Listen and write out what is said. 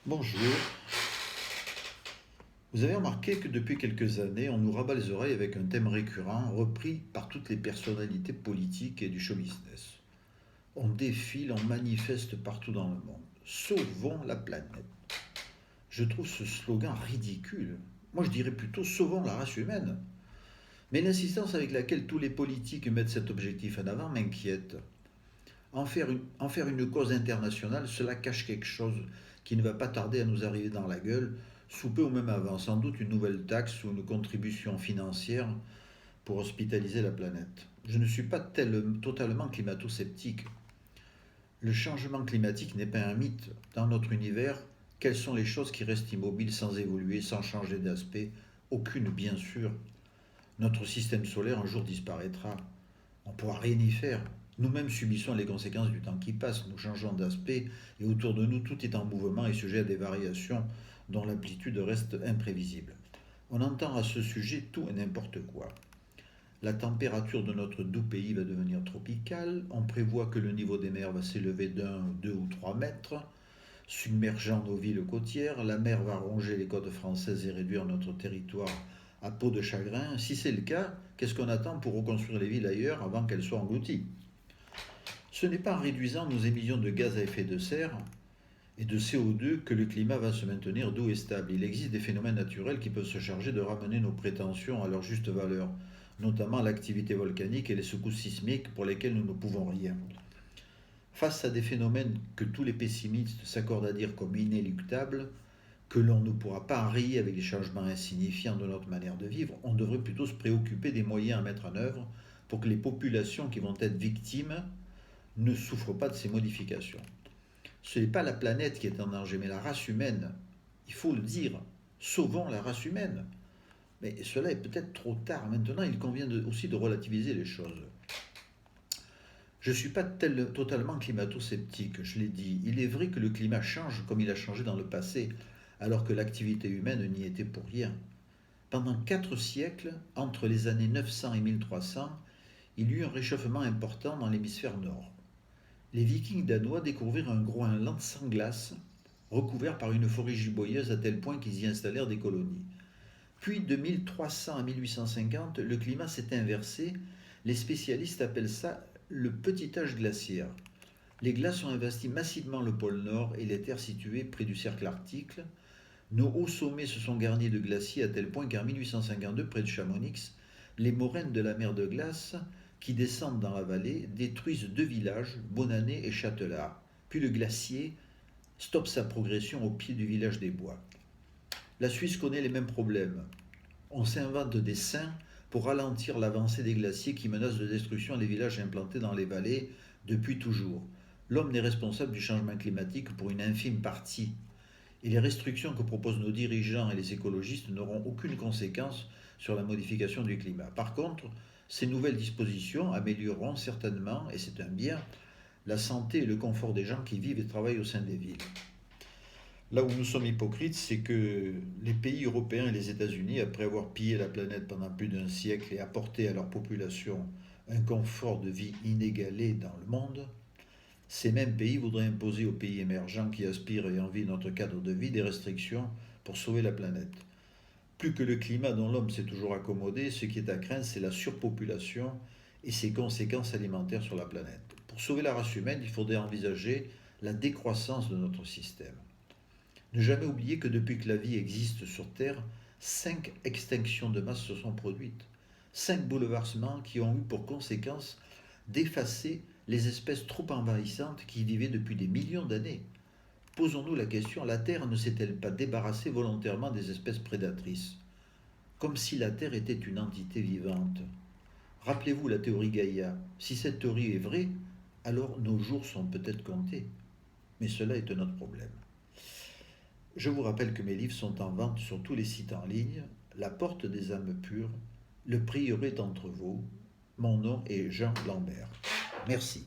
Bonjour. Vous avez remarqué que depuis quelques années, on nous rabat les oreilles avec un thème récurrent repris par toutes les personnalités politiques et du show business. On défile, on manifeste partout dans le monde. Sauvons la planète. Je trouve ce slogan ridicule. Moi, je dirais plutôt sauvons la race humaine. Mais l'insistance avec laquelle tous les politiques mettent cet objectif en avant m'inquiète. En faire une cause internationale, cela cache quelque chose qui ne va pas tarder à nous arriver dans la gueule, sous peu ou même avant, sans doute une nouvelle taxe ou une contribution financière pour hospitaliser la planète. Je ne suis pas totalement climato-sceptique. Le changement climatique n'est pas un mythe. Dans notre univers, quelles sont les choses qui restent immobiles sans évoluer, sans changer d'aspect? Aucune, bien sûr. Notre système solaire un jour disparaîtra. On ne pourra rien y faire. Nous-mêmes subissons les conséquences du temps qui passe, nous changeons d'aspect et autour de nous tout est en mouvement et sujet à des variations dont l'amplitude reste imprévisible. On entend à ce sujet tout et n'importe quoi. La température de notre doux pays va devenir tropicale, on prévoit que le niveau des mers va s'élever d'1, 2 ou 3 mètres, submergeant nos villes côtières, la mer va ronger les côtes françaises et réduire notre territoire à peau de chagrin. Si c'est le cas, qu'est-ce qu'on attend pour reconstruire les villes ailleurs avant qu'elles soient englouties? Ce n'est pas en réduisant nos émissions de gaz à effet de serre et de CO2 que le climat va se maintenir doux et stable. Il existe des phénomènes naturels qui peuvent se charger de ramener nos prétentions à leur juste valeur, notamment l'activité volcanique et les secousses sismiques pour lesquelles nous ne pouvons rien. Face à des phénomènes que tous les pessimistes s'accordent à dire comme inéluctables, que l'on ne pourra pas enrayer avec des changements insignifiants de notre manière de vivre, on devrait plutôt se préoccuper des moyens à mettre en œuvre pour que les populations qui vont être victimes ne souffrent pas de ces modifications. Ce n'est pas la planète qui est en danger, mais la race humaine. Il faut le dire, sauvons la race humaine. Mais cela est peut-être trop tard. Maintenant, il convient aussi de relativiser les choses. Je ne suis pas totalement climato-sceptique, je l'ai dit. Il est vrai que le climat change comme il a changé dans le passé, alors que l'activité humaine n'y était pour rien. Pendant 4 siècles, entre les années 900 et 1300, il y eut un réchauffement important dans l'hémisphère nord. Les Vikings danois découvrirent un Groenland sans glace, recouvert par une forêt giboyeuse à tel point qu'ils y installèrent des colonies. Puis de 1300 à 1850, le climat s'est inversé. Les spécialistes appellent ça le petit âge glaciaire. Les glaces ont investi massivement le pôle Nord et les terres situées près du cercle arctique. Nos hauts sommets se sont garnis de glaciers à tel point qu'en 1852, près de Chamonix, les moraines de la mer de glace qui descendent dans la vallée détruisent 2 villages, Bonanay et Châtelard. Puis le glacier stoppe sa progression au pied du village des Bois. La Suisse connaît les mêmes problèmes. On s'invente des saints pour ralentir l'avancée des glaciers qui menacent de destruction les villages implantés dans les vallées depuis toujours. L'homme n'est responsable du changement climatique pour une infime partie. Et les restrictions que proposent nos dirigeants et les écologistes n'auront aucune conséquence sur la modification du climat. Par contre, ces nouvelles dispositions amélioreront certainement, et c'est un bien, la santé et le confort des gens qui vivent et travaillent au sein des villes. Là où nous sommes hypocrites, c'est que les pays européens et les États-Unis, après avoir pillé la planète pendant plus d'1 siècle et apporté à leur population un confort de vie inégalé dans le monde, ces mêmes pays voudraient imposer aux pays émergents qui aspirent et envient notre cadre de vie des restrictions pour sauver la planète. Plus que le climat dont l'homme s'est toujours accommodé, ce qui est à craindre, c'est la surpopulation et ses conséquences alimentaires sur la planète. Pour sauver la race humaine, il faudrait envisager la décroissance de notre système. Ne jamais oublier que depuis que la vie existe sur Terre, 5 extinctions de masse se sont produites. 5 bouleversements qui ont eu pour conséquence d'effacer les espèces trop envahissantes qui vivaient depuis des millions d'années. Posons-nous la question, la Terre ne s'est-elle pas débarrassée volontairement des espèces prédatrices? Comme si la Terre était une entité vivante. Rappelez-vous la théorie Gaïa. Si cette théorie est vraie, alors nos jours sont peut-être comptés. Mais cela est un autre problème. Je vous rappelle que mes livres sont en vente sur tous les sites en ligne. La porte des âmes pures, le prieuré d'Entrevaux. Mon nom est Jean Lambert. Merci.